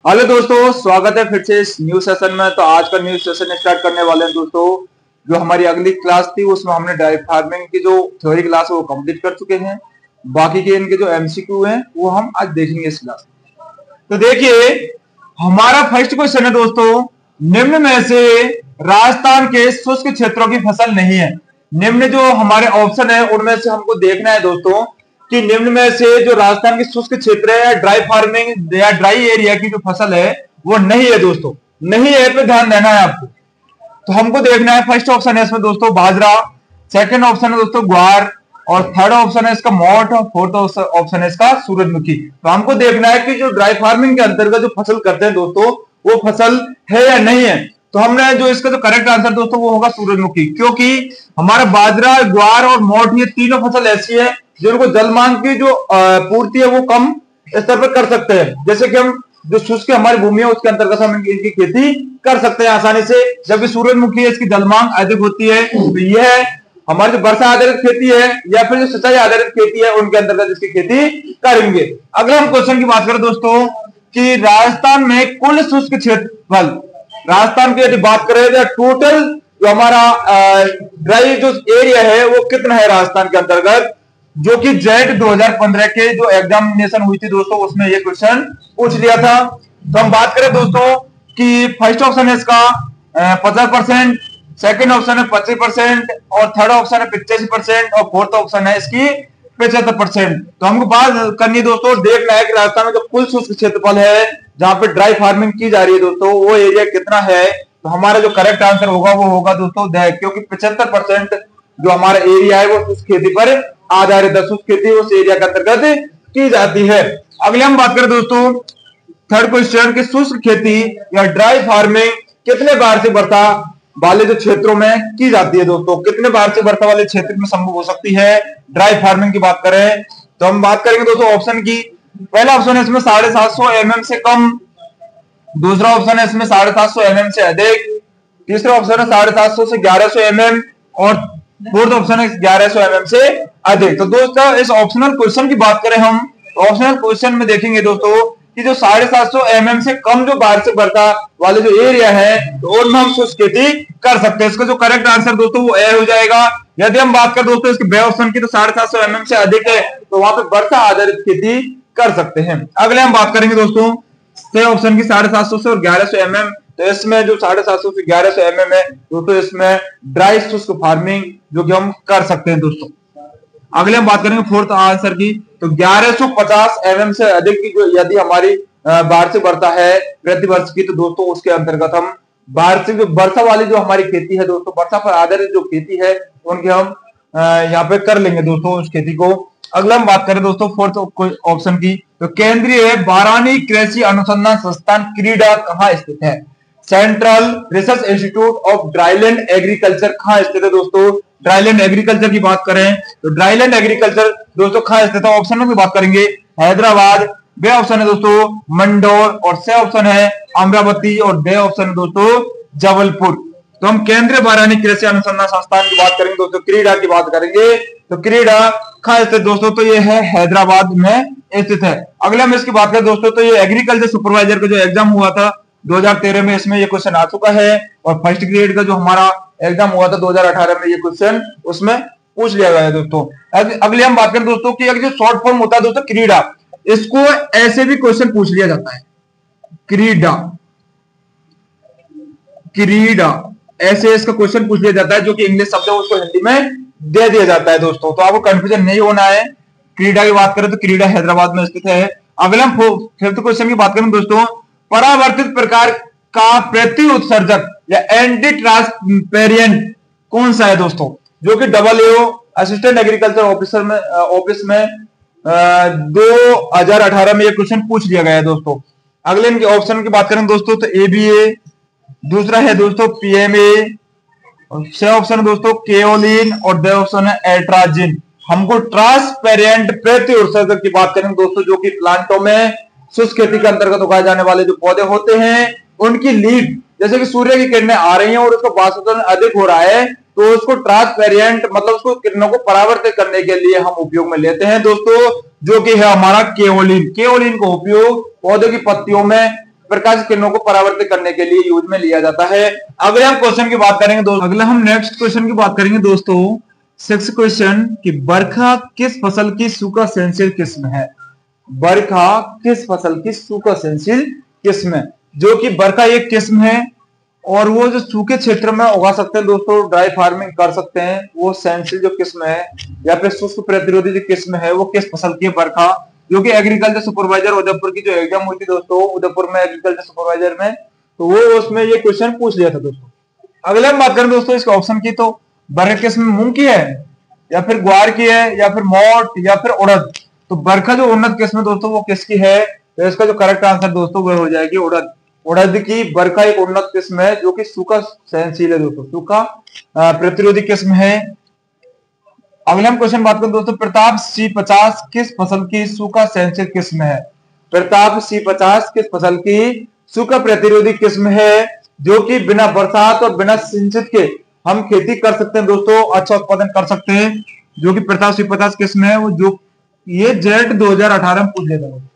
Hello दोस्तों, स्वागत है फिर से इस न्यू सेशन में। तो आज का न्यू सेशन स्टार्ट करने वाले हैं दोस्तों। जो हमारी अगली क्लास थी उसमें हमने डायरेक्ट फार्मिंग की जो थ्योरी क्लास है वो कंप्लीट कर चुके हैं। बाकी के इनके जो एमसीक्यू हैं वो हम आज देखेंगे इस क्लास में। तो देखिए, हमारा फर्स्ट क्वेश्चन है दोस्तों, निम्न में से राजस्थान के शुष्क क्षेत्रों की फसल नहीं है। निम्न जो हमारे ऑप्शन है उनमें से हमको देखना है दोस्तों कि निम्न में से जो राजस्थान के शुष्क क्षेत्र है, ड्राई फार्मिंग या ड्राई एरिया की जो फसल है वो नहीं है दोस्तों, नहीं है पे ध्यान देना है आपको। तो हमको देखना है, फर्स्ट ऑप्शन है इसमें दोस्तों बाजरा, सेकंड ऑप्शन है दोस्तों ग्वार, और थर्ड ऑप्शन है इसका मोठ, और फोर्थ ऑप्शन है इसका सूरजमुखी। तो हमको देखना है कि जो ड्राई फार्मिंग के अंतर्गत जो फसल करते हैं दोस्तों वो फसल है या नहीं है। तो हमने जो इसका जो करेक्ट आंसर दोस्तों वो होगा सूरजमुखी, क्योंकि हमारा बाजरा, ग्वार और मोठ ये तीनों फसल ऐसी है जिनको जल मांग की जो पूर्ति है वो कम स्तर पर कर सकते हैं। जैसे कि हम जो शुष्क हमारी भूमि है उसके अंतर्गत हम इनकी खेती कर सकते हैं आसानी से, जबकि सूरजमुखी है इसकी जल मांग अधिक होती है। तो यह हमारी जो वर्षा आधारित खेती है या फिर जो सिंचाई आधारित खेती है उनके अंतर्गत इसकी खेती करेंगे। अगले हम क्वेश्चन की बात करें दोस्तों कि राजस्थान में कुल शुष्क क्षेत्रफल, राजस्थान की यदि बात करें तो टोटल जो हमारा ड्राई जो एरिया है वो कितना है राजस्थान के अंतर्गत, जो कि जेट 2015 के जो एग्जामिनेशन हुई थी दोस्तों उसमें ये क्वेश्चन पूछ लिया था। तो हम बात करें दोस्तों कि फर्स्ट ऑप्शन है इसका 50%, सेकंड ऑप्शन है 25%, और थर्ड ऑप्शन है 85%, और फोर्थ ऑप्शन है इसकी 75%। तो हमको बात करनी है दोस्तों, देखना है कि राजस्थान में जो कुल शुष्क क्षेत्रफल है जहां पे ड्राई फार्मिंग की जा रही है दोस्तों वो एरिया कितना है। तो हमारा जो करेक्ट आंसर होगा वो होगा दोस्तों क्योंकि 75% जो हमारा एरिया है वो शुष्क खेती पर आधारित है, शुष्क खेती उस एरिया के अंतर्गत की जाती है। अगले हम बात करें दोस्तों थर्ड क्वेश्चन की शुष्क खेती या ड्राई फार्मिंग कितने बार से वर्षा वाले जो क्षेत्रों में की जाती है दोस्तों, कितने बार से वर्षा वाले क्षेत्र में संभव हो सकती है ड्राई फार्मिंग की बात करें। तो हम बात करेंगे दोस्तों ऑप्शन की। पहला ऑप्शन है इसमें 750 mm से कम, दूसरा ऑप्शन है इसमें 750 mm से अधिक, तीसरा ऑप्शन है 750 से 1100 mm, और फोर्थ ऑप्शन है 1100 mm से अधिक। तो दोस्तों इस ऑप्शनल क्वेश्चन की बात करें हम, ऑप्शनल क्वेश्चन में देखेंगे दोस्तों कि जो 750 mm से कम जो वार्षिक वर्षा वाले जो एरिया है तो उनमें हम शुष्क खेती कर सकते हैं। इसका जो करेक्ट आंसर दोस्तों वो ए हो जाएगा। यदि हम बात करें दोस्तों इसके बे ऑप्शन की तो 750 mm से अधिक है तो वहां पे वर्षा आधारित खेती कर सकते हैं। अगले हम बात करेंगे दोस्तों सी ऑप्शन की 750 से और 1100 mm। तो इसमें जो 750 से 1100 mm है दोस्तों इसमें ड्राई शुष्क फार्मिंग जो कि हम कर सकते हैं दोस्तों। अगले हम बात करेंगे फोर्थ आंसर की, तो 1150 mm से अधिक की जो यदि हमारी वार्षिक वर्षा है प्रति वर्ष की तो दोस्तों उसके अंतर्गत हम वार्षिक जो वर्षा वाली जो हमारी खेती है दोस्तों, वर्षा पर आधारित जो खेती है उनके हम यहाँ पे कर लेंगे दोस्तों उस खेती को। अगला हम बात करें दोस्तों फोर्थ ऑप्शन की, तो केंद्रीय बारानी कृषि अनुसंधान संस्थान क्रीडा कहाँ स्थित है। Central research institute of dryland agriculture कहाँ स्थित है दोस्तों। ड्राईलैंड एग्रीकल्चर की बात करें तो ड्राईलैंड एग्रीकल्चर दोस्तों कहाँ स्थित है, ऑप्शन में बात करेंगे हैदराबाद, बे ऑप्शन है दोस्तों मंडौर, और से ऑप्शन है अमरावती, और डे ऑप्शन है दोस्तों जबलपुर। तो हम केंद्रीय बारानी कृषि अनुसंधान संस्थान की बात करेंगे दोस्तों, क्रीडा की बात करेंगे तो क्रीडा कहाँ स्थित दोस्तों, तो ये है हैदराबाद में स्थित है। अगले हम इसकी बात करें दोस्तों तो ये एग्रीकल्चर सुपरवाइजर का जो एग्जाम हुआ था 2013 में इसमें ये क्वेश्चन आ चुका है, और फर्स्ट ग्रेड का जो हमारा एग्जाम हुआ था 2018 में ये क्वेश्चन उसमें पूछ लिया गया है दोस्तों। अगले हम बात करें दोस्तों कि जो शॉर्ट फॉर्म होता है दोस्तों क्रीडा, इसको ऐसे भी क्वेश्चन पूछ लिया जाता है, क्रीडा, क्रीडा ऐसे इसका क्वेश्चन पूछ लिया जाता है, जो कि इंग्लिश शब्द है उसको हिंदी में दे दिया जाता है दोस्तों। तो आपको कंफ्यूजन नहीं होना है। क्रीडा की बात करें तो क्रीडा हैदराबाद में स्थित है। अगले हम फिफ्थ क्वेश्चन की बात करें दोस्तों, परावर्तित प्रकार का प्रति उत्सर्जक या एंटी ट्रांसपेरेंट कौन सा है दोस्तों, जो कि AAO असिस्टेंट एग्रीकल्चर ऑफिसर में ऑफिस में 2018 में ये क्वेश्चन पूछ लिया गया है दोस्तों। अगले इनके ऑप्शन की बात करें दोस्तों तो ABA, दूसरा है दोस्तों PMA, से ऑप्शन दोस्तों केओलिन, और दे ऑप्शन है एट्राजिन। हमको ट्रांसपेरेंट प्रति उत्सर्जक की बात करेंगे दोस्तों, जो कि प्लांटों में शुष्क खेती के अंतर्गत उगाए जाने वाले जो पौधे होते हैं उनकी लीड, जैसे कि सूर्य की किरणें आ रही हैं और उसका वाष्पीकरण अधिक हो रहा है तो उसको ट्रांसपेरेंट मतलब उसको किरणों को परावर्तित करने के लिए हम उपयोग में लेते हैं दोस्तों, जो कि है हमारा केओलिन। केओलिन का उपयोग पौधे की पत्तियों में प्रकाश किरणों को परावर्तित करने के लिए यूज में लिया जाता है। अगले हम क्वेश्चन की बात करेंगे दोस्तों, अगला हम नेक्स्ट क्वेश्चन की बात करेंगे दोस्तों, 6th क्वेश्चन कि बरखा किस फसल की सूखा सहनशील किस्म है। बरखा किस फसल की सूखा सहनशील किस्म है, जो कि बरखा एक किस्म है और वो जो सूखे क्षेत्र में उगा सकते हैं दोस्तों, ड्राई फार्मिंग कर सकते हैं, वो सहनशील जो किस्म है या फिर शुष्क प्रतिरोधी जो किस्म है वो किस फसल की है बरखा, जो कि एग्रीकल्चर सुपरवाइजर उदयपुर की जो एग्जाम हुई थी दोस्तों, उदयपुर में एग्रीकल्चर सुपरवाइजर में, तो वो उसमें ये क्वेश्चन पूछ लिया था दोस्तों। अगले हम बात करें दोस्तों इसके ऑप्शन की, तो बरखा किस्म मूंग की है या फिर ग्वार की है या फिर मोट या फिर उड़द। तो बरखा जो उन्नत किस्म है दोस्तों वो किसकी है, तो इसका जो करेक्ट आंसर दोस्तों वो हो जाएगी उड़द। उड़द की बरखा एक उन्नत किस्म है जो कि सूखा सहनशील है दोस्तों, सूखा प्रतिरोधी किस्म है। अगले हम क्वेश्चन बात करें दोस्तों, प्रताप C50 किस फसल की सूखा सहनशील किस्म है। प्रताप C50 किस फसल की सूखा प्रतिरोधी किस्म है, जो कि बिना बरसात और बिना सिंचित के हम खेती कर सकते हैं दोस्तों, अच्छा उत्पादन कर सकते हैं, जो कि प्रताप C50 किस्म है वो, जो ये जेट 2018 में पूछ लिया था।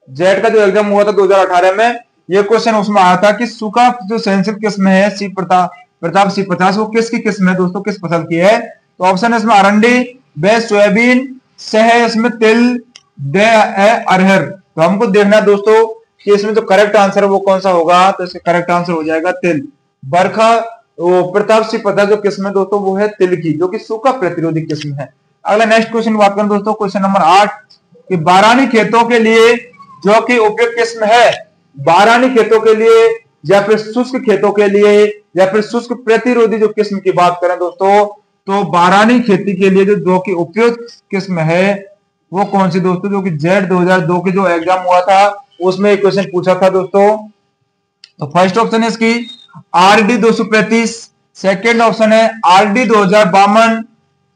जेट का जो एग्जाम हुआ था 2018 में, ये क्वेश्चन उसमें आया था कि सूखा जो सहनशील किस्म है प्रताप C50 वो किसकी किस्म है दोस्तों, किस फसल की है। तो ऑप्शन है इसमें अरंडी, बे सोयाबीन, से है इसमें तिल, दे है अरहर। तो हमको देखना है दोस्तों कि इसमें जो करेक्ट आंसर है वो कौन सा होगा, तो इसका करेक्ट आंसर हो जाएगा तिल। बरखा प्रताप C50 जो किस्म है दोस्तों वो है तिल की, जो कि सूखा प्रतिरोधी किस्म है। अगला नेक्स्ट क्वेश्चन बात करें दोस्तों, क्वेश्चन नंबर 8 कि बारानी खेतों के लिए जो कि उपयुक्त किस्म है, बारानी खेतों के लिए या फिर शुष्क खेतों के लिए या फिर शुष्क प्रतिरोधी जो किस्म की बात करें दोस्तों, तो बारानी खेती के लिए जो कि उपयुक्त किस्म है वो कौन सी दोस्तों, जो कि जेट 2002 के जो एग्जाम हुआ था उसमें एक क्वेश्चन पूछा था दोस्तों। तो फर्स्ट ऑप्शन है इसकी RD 235, सेकेंड ऑप्शन है RD 2052,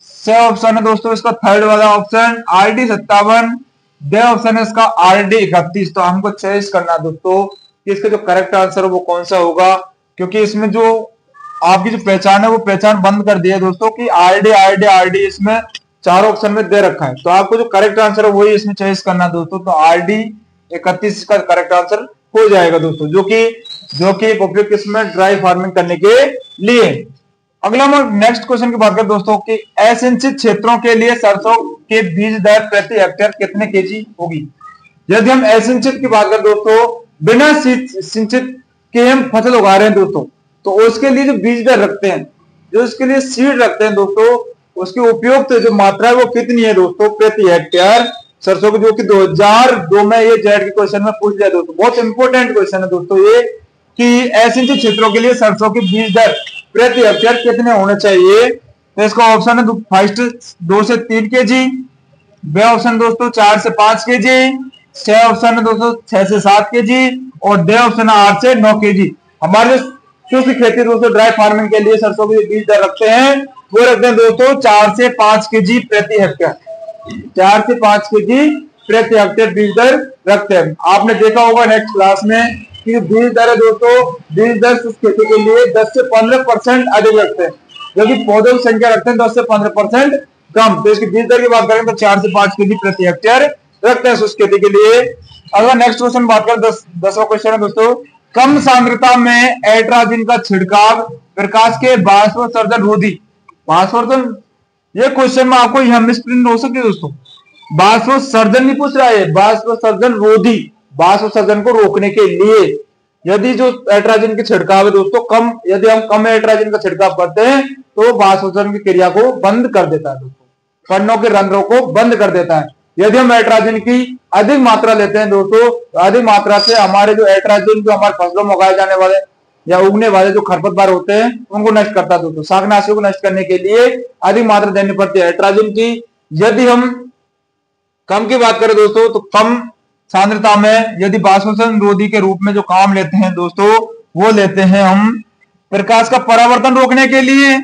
से ऑप्शन है दोस्तों इसका थर्ड वाला ऑप्शन RD 57, दे ऑप्शन है इसका RD 31। तो हमको चॉइस करना दोस्तों कि इसका जो करेक्ट आंसर है वो कौन सा होगा, क्योंकि इसमें जो आपकी जो पहचान है वो पहचान बंद कर दी है दोस्तों कि RD इसमें चार ऑप्शन में दे रखा है। तो आपको जो करेक्ट आंसर है वही इसमें चॉइस करना दोस्तों। तो RD 31 का करेक्ट आंसर हो जाएगा दोस्तों, जो कि उपयुक्त किस्म है ड्राई फार्मिंग करने के लिए। अगला हम नेक्स्ट क्वेश्चन की बात करें दोस्तों कि असिंचित क्षेत्रों के लिए सरसों के बीज दर प्रति हेक्टेयर कितने केजी होगी। यदि हम असिंचित की बात करें दोस्तों, बिना सिंचित के हम फसल उगा रहे हैं दोस्तों, तो उसके लिए जो बीज दर रखते हैं, जो उसके लिए सीड रखते हैं दोस्तों, उसकी उपयुक्त जो मात्रा है वो कितनी है दोस्तों प्रति हेक्टेयर सरसों की, जो कि 2002 में ये जेट के क्वेश्चन में पूछ लिया दोस्तों। बहुत इंपॉर्टेंट क्वेश्चन है दोस्तों ये कि असिंचित क्षेत्रों के लिए सरसों की बीज दर प्रति हेक्टेयर कितने होने चाहिए। तो इसका ऑप्शन है फर्स्ट 2 से 3 केजी, बे ऑप्शन दोस्तों 4 से 5 केजी, से ऑप्शन है दोस्तों 6 से 7 केजी और दे ऑप्शन है 8 से 9 केजी। हमारे शुष्क खेती दोस्तों ड्राई फार्मिंग के लिए सरसों के बीज दर रखते हैं वो रखते हैं दोस्तों 4 से 5 केजी प्रति हेक्टेयर, 4 से 5 केजी प्रति हेक्टेयर बीज दर रखते हैं। आपने देखा होगा नेक्स्ट क्लास में कि बीज दर है दोस्तों, बीज दर शुष्क खेती के लिए 10 से 15% अधिक रखते हैं, जबकि पौधों की संख्या रखते हैं 10 से 15% कम। तो इसकी बीज दर की बात करें तो 4 से 5 केजी प्रति हेक्टेयर रखते हैं शुष्क खेती के लिए। अगर नेक्स्ट क्वेश्चन बात करें 10वां क्वेश्चन है दोस्तों, कम सांद्रता में एट्राजिन का छिड़काव प्रकाश के बाष्पोत्सर्जन रोधी। बाष्पोत्सर्जन ये क्वेश्चन में आपको यह मिसप्रिंट हो सकती है दोस्तों, बाष्पोत्सर्जन नहीं पूछ रहा है, बाष्पोत्सर्जन रोधी, बाष्पोत्सर्जन को रोकने के लिए यदि जो एट्राजिन की छिड़काव है दोस्तों यदि हम कम एट्राजिन का छिड़काव करते हैं तो बाष्पोत्सर्जन की क्रिया को बंद कर देता है दोस्तों, कणों के रंध्रों को बंद कर देता है। यदि हम एट्राजिन की अधिक मात्रा लेते हैं दोस्तों, तो अधिक मात्रा से हमारे जो एट्राजिन जो हमारे फसलों में उगाए जाने वाले या उगने वाले जो खरपतवार होते हैं उनको नष्ट करता है दोस्तों। शाकनाशियों को नष्ट करने के लिए अधिक मात्रा देनी पड़ती है एट्राजिन की। यदि हम कम की बात करें दोस्तों, तो कम सांद्रता में यदि बाष्पोत्सर्जन रोधी के रूप में जो काम लेते हैं दोस्तों, वो लेते हैं हम प्रकाश का परावर्तन रोकने के लिए।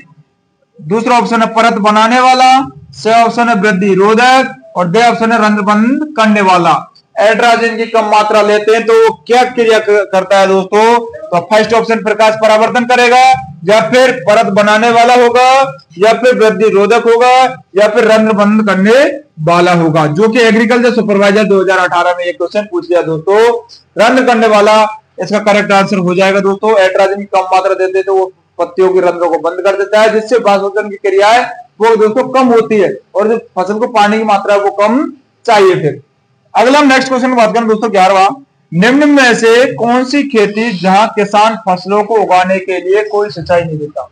दूसरा ऑप्शन है परत बनाने वाला, से ऑप्शन है वृद्धि रोधक और दे ऑप्शन है रंध्र बंद करने वाला। एट्राजिन की कम मात्रा लेते हैं तो क्या क्रिया करता है दोस्तों, तो फर्स्ट ऑप्शन प्रकाश परावर्तन करेगा या फिर परत बनाने वाला होगा या फिर वृद्धि रोधक होगा या फिर रंध्र बंद करने वाला होगा, जो कि एग्रीकल्चर सुपरवाइजर 2018 में एक क्वेश्चन पूछ लिया दोस्तों। रंध्र करने वाला इसका करेक्ट आंसर हो जाएगा दोस्तों। एट्राजिन की कम मात्रा देते तो वो पत्तियों के रंध्रों को बंद कर देता है, जिससे वाष्पोत्सर्जन की क्रिया है वो दोस्तों कम होती है, और जो फसल को पानी की मात्रा है वो कम चाहिए। फिर अगला हम नेक्स्ट क्वेश्चन की बात करें दोस्तों 11वां, निम्न में से कौन सी खेती जहां किसान फसलों को उगाने के लिए कोई सिंचाई नहीं देता।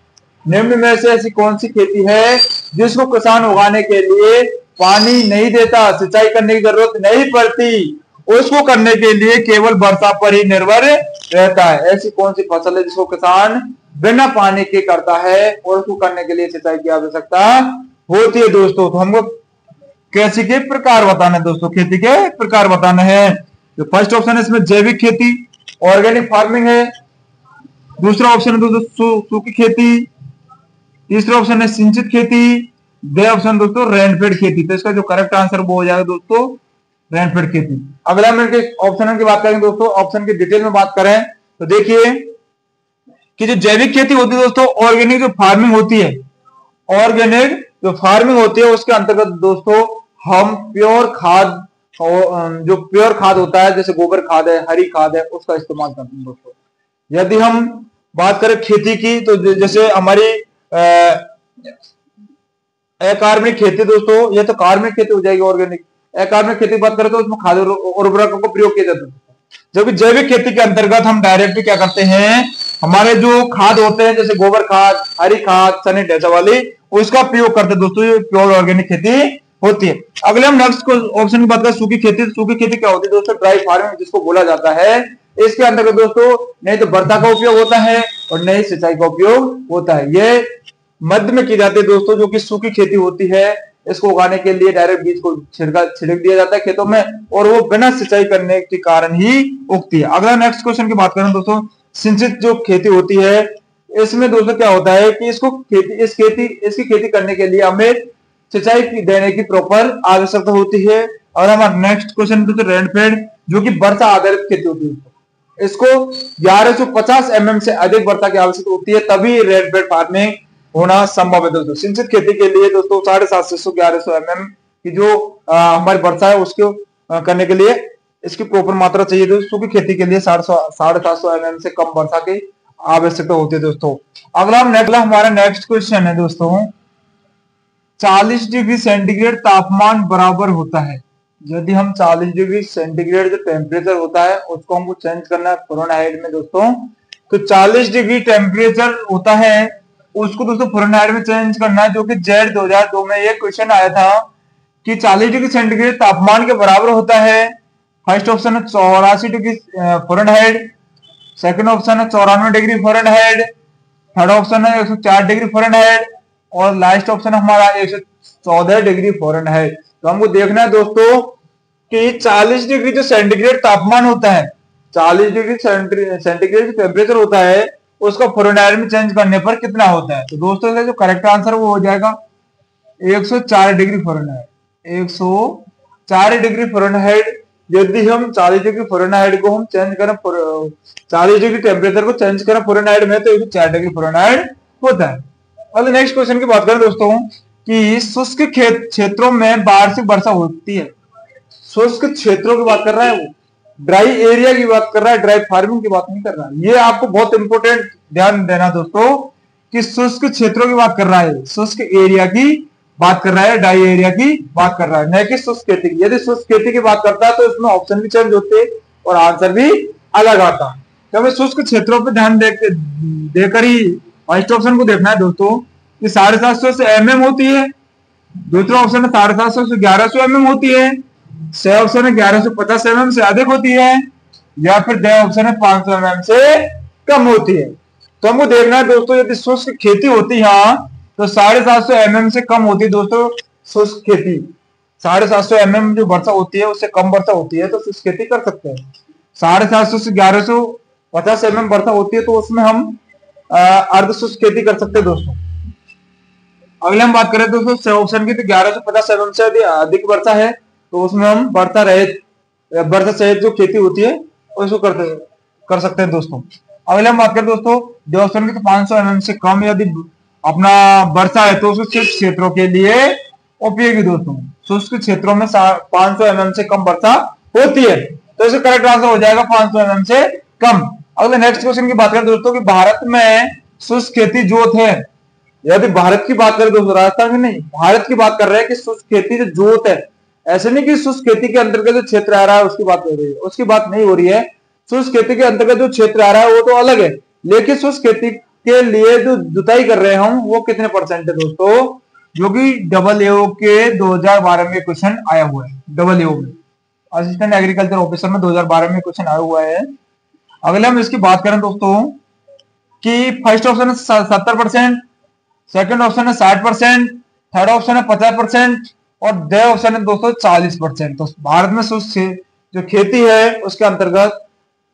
निम्न में से ऐसी कौन सी खेती है जिसको किसान उगाने के लिए पानी नहीं देता, सिंचाई करने की जरूरत नहीं पड़ती, उसको करने के लिए केवल वर्षा पर ही निर्भर रहता है। ऐसी कौन सी फसल है जिसको किसान बिना पानी के करता है और उसको करने के लिए सिंचाई की आवश्यकता होती है दोस्तों। तो हमको कृषि के प्रकार बताना है दोस्तों, खेती के प्रकार बताना है। तो फर्स्ट ऑप्शन है इसमें जैविक खेती, ऑर्गेनिक फार्मिंग है। दूसरा ऑप्शन है दोस्तों सूखी खेती। तीसरा ऑप्शन है सिंचित खेती। दे ऑप्शन दोस्तों रेनफेड खेती। तो इसका जो करेक्ट आंसर वो हो जाएगा दोस्तों रेनफेड खेती। अगला हम इनके ऑप्शन की बात करेंगे दोस्तों, ऑप्शन की डिटेल में बात करें तो देखिए कि जो जैविक खेती होती है दोस्तों, ऑर्गेनिक जो फार्मिंग होती है, ऑर्गेनिक जो फार्मिंग होती है उसके अंतर्गत दोस्तों हम प्योर खाद, जो प्योर खाद होता है जैसे गोबर खाद है, हरी खाद है, उसका इस्तेमाल करते हैं दोस्तों। यदि हम बात करें खेती की तो जैसे हमारी अकार्बनिक खेती दोस्तों, ये तो कार्बनिक खेती हो जाएगी ऑर्गेनिक। अकार्बनिक खेती की बात करें तो उसमें खाद और उर्वरकों को प्रयोग किया जाता है, जबकि जैविक खेती के अंतर्गत हम डायरेक्टली क्या करते हैं, हमारे जो खाद होते हैं जैसे गोबर खाद, हरी खाद, सनी ढैचा वाली, उसका प्रयोग करते हैं दोस्तों। ये प्योर ऑर्गेनिक खेती होती है। अगले हम नेक्स्ट ऑप्शन की बात करें सूखी खेती। सूखी खेती क्या होती है दोस्तों, ड्राई फार्मिंग जिसको बोला जाता है। इसके अंतर्गत दोस्तों नहीं तो वर्षा का उपयोग होता है और नहीं सिंचाई का उपयोग होता है। ये मध्य में की जाती है दोस्तों, जो कि सूखी खेती होती है। इसको उगाने के लिए डायरेक्ट बीज को छिड़क दिया जाता है खेतों में, और वो बिना सिंचाई करने के कारण ही उगती है। अगला नेक्स्ट क्वेश्चन की बात करें दोस्तों, सिंचित जो खेती होती है, इसमें दोस्तों क्या होता है कि इसकी खेती करने के लिए हमें सिंचाई देने की प्रॉपर आवश्यकता होती है। और हमारा नेक्स्ट क्वेश्चन दोस्तों रेनफेड, जो कि वर्षा आधारित खेती होती है। इसको 1150 mm से अधिक वर्षा की आवश्यकता होती है, तभी रेनफेड फार्मिंग होना संभव है दोस्तों। सिंचित खेती के लिए दोस्तों 750 से 1100 mm की जो हमारी वर्षा है उसको करने के लिए इसकी प्रॉपर मात्रा चाहिए दोस्तों। सूखी खेती के लिए 750 mm से कम वर्षा की आवश्यकता होती है दोस्तों। अगला हमारा नेक्स्ट क्वेश्चन है दोस्तों, 40 डिग्री सेंटीग्रेड तापमान बराबर होता है। यदि हम 40 डिग्री सेंटीग्रेड जो टेम्परेचर होता है उसको हमको चेंज करना है फ़ारेनहाइट में दोस्तों, तो 40 डिग्री टेम्परेचर होता है उसको दोस्तों फ़ारेनहाइट में चेंज करना है, जो कि जेड 2002 में ये क्वेश्चन आया था कि 40 डिग्री सेंटीग्रेड तापमान के बराबर होता है। फर्स्ट ऑप्शन है 84 डिग्री फ़ारेनहाइट, सेकंड ऑप्शन है 94 डिग्री फ़ारेनहाइट, थर्ड ऑप्शन है 104 डिग्री फ़ारेनहाइट, और लास्ट ऑप्शन हमारा 114 डिग्री फ़ारेनहाइट। तो हमको देखना है दोस्तों कि 40 डिग्री जो सेंटीग्रेड तापमान होता है, 40 डिग्री सेंटीग्रेड टेम्परेचर होता है, उसका फ़ारेनहाइट में चेंज करने पर कितना होता है। तो दोस्तों इसका जो करेक्ट आंसर वो हो जाएगा 104 डिग्री फ़ारेनहाइट। 104 degree Fahrenheit. यदि हम 40 डिग्री फ़ारेनहाइट को हम चेंज करें, 40 डिग्री टेम्परेचर को चेंज करें फ़ारेनहाइट में, तो 104 डिग्री फ़ारेनहाइट होता है। अब नेक्स्ट क्वेश्चन की बात करें दोस्तों कि शुष्क क्षेत्रों में वार्षिक वर्षा होती है। शुष्क क्षेत्रों की बात कर रहा है वो, ड्राई एरिया की बात कर रहा है, ड्राई फार्मिंग की बात नहीं कर रहा है। ये आपको बहुत इंपॉर्टेंट ध्यान देना दोस्तों कि शुष्क क्षेत्रों की बात कर रहा है, शुष्क एरिया की बात कर रहा है, ड्राई एरिया की बात कर रहा है, न कि शुष्क खेती की। यदि शुष्क खेती की बात करता है तो इसमें ऑप्शन भी चेंज होते और आंसर भी अलग आता। तो हमें शुष्क क्षेत्रों पर ध्यान देकर ही फर्स्ट ऑप्शन को देखना है दोस्तों कि 750 से mm होती है। दूसरा ऑप्शन है 750 से 1100 mm होती है। सी ऑप्शन है 1150 mm से अधिक होती है, या फिर डी ऑप्शन है 500 mm से कम होती है। तो हमको देखना है दोस्तों यदि शुष्क खेती होती है तो 750 mm से कम होती है दोस्तों शुष्क खेती। 750 mm जो वर्षा होती है उससे कम वर्षा होती है तो शुष्क खेती कर सकते हैं। 750 से 1150 mm वर्षा होती है तो उसमें हम अर्ध शुष्क खेती कर सकते हैं दोस्तों। अगले हम बात करें दोस्तों ऑप्शन की, तो 1150 mm से यदि अधिक वर्षा है तो उसमें हम वर्षा सहित जो खेती होती है उसको कर सकते हैं दोस्तों। अगले हम बात करें दोस्तों जो ऑप्शन की, तो 500 mm से कम यदि अपना वर्षा है तो शुष्क क्षेत्रों के लिए उपयोगी दोस्तों। शुष्क क्षेत्रों में 500 mm से कम वर्षा होती है तो इसका करेक्ट आंसर हो जाएगा 500 mm से कम। अगले नेक्स्ट क्वेश्चन की बात करें दोस्तों कि भारत में शुष्क खेती जोत है। यदि भारत की बात करें दोस्तों, राजस्थान में नहीं, भारत की बात कर रहे हैं कि शुष्क खेती जो जोत है, ऐसे नहीं कि शुष्क खेती के अंतर्गत जो क्षेत्र आ रहा है उसकी बात हो रही है, उसकी बात नहीं हो रही है। शुष्क खेती के अंतर्गत जो क्षेत्र आ रहा है वो तो अलग है, लेकिन शुष्क खेती के लिए जो जुताई कर रहे हैं हम वो कितने परसेंट है दोस्तों, जो कि डबल के 2012 में क्वेश्चन आया हुआ है। डबल में असिस्टेंट एग्रीकल्चर ऑफिसर में 2012 में क्वेश्चन आया हुआ है। अगले हम इसकी बात करें दोस्तों कि फर्स्ट ऑप्शन है 70%, सेकंड ऑप्शन है 60%, थर्ड ऑप्शन है 50% और ड ऑप्शन है दोस्तों 40%। तो भारत में शुष्क जो खेती है उसके अंतर्गत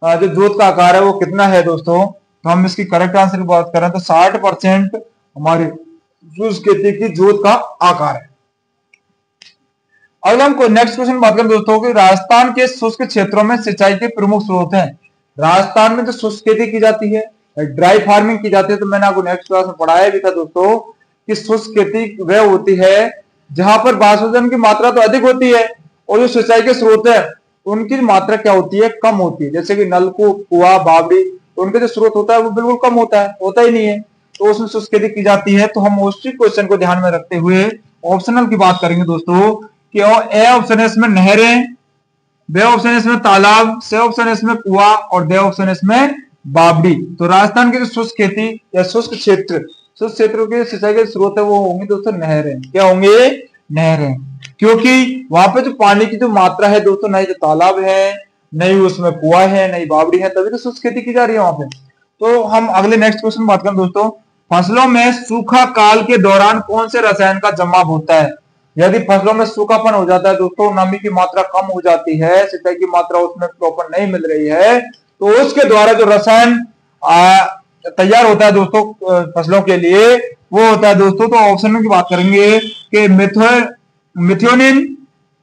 जो जोत का आकार है वो कितना है दोस्तों। तो हम इसकी करेक्ट आंसर की बात करें तो 60% हमारे शुष्क खेती की जोत का आकार है। अगला हम नेक्स्ट क्वेश्चन बात करें दोस्तों कि राजस्थान के शुष्क क्षेत्रों में सिंचाई के प्रमुख स्रोत हैं। राजस्थान में जो शुष्क खेती की जाती है, ड्राई फार्मिंग की जाती है, तो मैंने आपको नेक्स्ट क्लास में पढ़ाया भी था दोस्तों कि शुष्क खेती वह होती है जहां पर बाष्पीभवन की मात्रा तो अधिक होती है और जो सिंचाई के स्रोत है उनकी मात्रा क्या होती है, कम होती है। जैसे कि नलकूप, कुआं, बावड़ी, उनके जो स्रोत होता है वो बिल्कुल कम होता है, होता ही नहीं है, तो उसमें शुष्क खेती की जाती है। तो हम उसी क्वेश्चन को ध्यान में रखते हुए ऑप्शनल की बात करेंगे दोस्तों कि ए ऑप्शन है इसमें नहरें, बी ऑप्शन है इसमें तालाब, सी ऑप्शन है इसमें कुआं और डी ऑप्शन है इसमें बावड़ी। तो राजस्थान की जो शुष्क खेती या शुष्क क्षेत्र के सिंचाई के स्रोत है वो होंगे दोस्तों नहरें। क्या होंगे? नहरें, क्योंकि वहां पे जो पानी की जो मात्रा है दोस्तों, नहीं तो तालाब है, नहीं उसमें कुआं है, नहीं बावड़ी है, तभी तो शुष्क खेती की जा रही है वहां पे। तो हम अगले नेक्स्ट क्वेश्चन बात करें दोस्तों, फसलों में सूखा काल के दौरान कौन से रसायन का जमाव होता है। यदि फसलों में सूखापन हो जाता है दोस्तों, नमी की मात्रा कम हो जाती है, सिंचाई की मात्रा उसमें प्रॉपर नहीं मिल रही है, तो उसके द्वारा जो रसायन तैयार होता है दोस्तों फसलों के लिए, वो होता है दोस्तों, तो ऑप्शन की बात करेंगे कि मिथ्योनिन,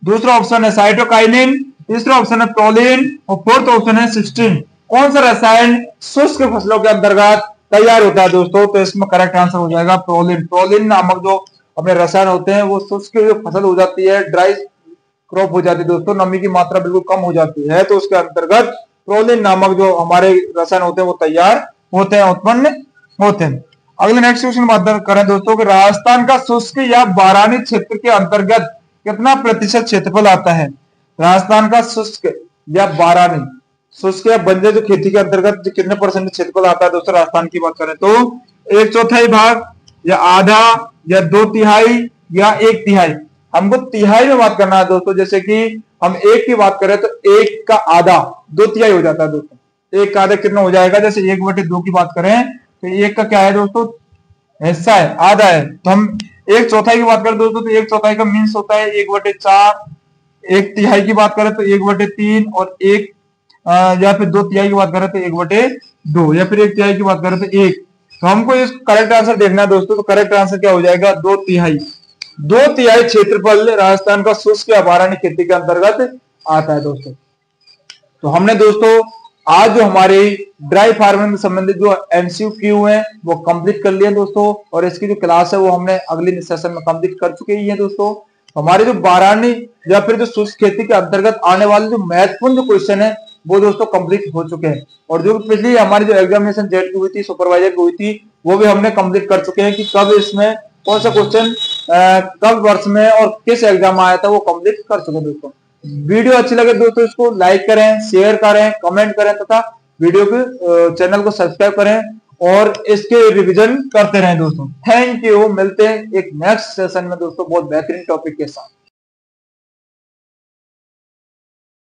दूसरा ऑप्शन है साइटोकाइनिन, तीसरा ऑप्शन है प्रोलिन और फोर्थ ऑप्शन है सिस्टीन। कौन सा रसायन शुष्क फसलों के अंतर्गत तैयार होता है दोस्तों, तो इसमें करेक्ट आंसर हो जाएगा प्रोलिन। प्रोलिन नामक जो अपने रसायन होते हैं वो शुष्क जो फसल हो जाती है, ड्राई क्रॉप हो जाती है दोस्तों, नमी की मात्रा बिल्कुल कम हो जाती है, तो उसके अंतर्गत प्रोलिन नामक जो हमारे रसायन होते हैं वो तैयार होते हैं, उत्पन्न होते हैं। अगले नेक्स्ट क्वेश्चन बात करें दोस्तों कि राजस्थान का शुष्क या बारानी क्षेत्र के अंतर्गत कितना प्रतिशत क्षेत्रफल आता है। राजस्थान का शुष्क या बारानी, शुष्क या बंजर जो खेती के अंतर्गत कितने परसेंट क्षेत्रफल आता है दोस्तों राजस्थान की बात करें तो 1/4 भाग या आधा या 2/3 या 1/3। हमको तिहाई में बात करना है दोस्तों, जैसे कि हम एक की बात करें तो एक का आधा 2/3 हो जाता है दोस्तों। एक का आधा कितना हो जाएगा, जैसे 1/2 की बात करें तो एक का क्या है दोस्तों, हिस्सा है, आधा है। तो हम 1/4 की बात करें दोस्तों तो 1/4 का मीन्स होता है 1/4। 1/3 की बात करें तो 1/3 और एक या फिर 2/3 की बात करें तो 1/2 या फिर 1/3 की बात करें तो 1। तो हमको इस करेक्ट आंसर देखना है दोस्तों, तो करेक्ट आंसर क्या हो जाएगा 2/3। 2/3 क्षेत्रफल राजस्थान का शुष्क या बारानी खेती के अंतर्गत आता है दोस्तों। तो हमने दोस्तों आज जो हमारे ड्राई फार्मिंग से संबंधित जो एमसीक्यू है वो कंप्लीट कर लिया दोस्तों, और इसकी जो क्लास है वो हमने अगले सेशन में कंप्लीट कर चुके ही हैं दोस्तों। हमारे जो बारानी या फिर जो शुष्क खेती के अंतर्गत आने वाले जो महत्वपूर्ण जो क्वेश्चन है वो दोस्तों कंप्लीट हो चुके हैं, और जो पिछली हमारी जो एग्जामिनेशन जेट की हुई थी, सुपरवाइजर की हुई थी, वो भी हमने कंप्लीट कर चुके हैं कि कब इसमें कौन सा क्वेश्चन कब वर्ष में और किस एग्जाम में आया था वो कंप्लीट कर चुके हैं दोस्तों। वीडियो अच्छी लगे दोस्तों इसको लाइक करें, शेयर करें, कमेंट करें तथा वीडियो के चैनल को सब्सक्राइब करें और इसके रिवीजन करते रहें दोस्तों। थैंक यू, मिलते हैं एक नेक्स्ट सेशन में दोस्तों बहुत बेहतरीन टॉपिक के साथ।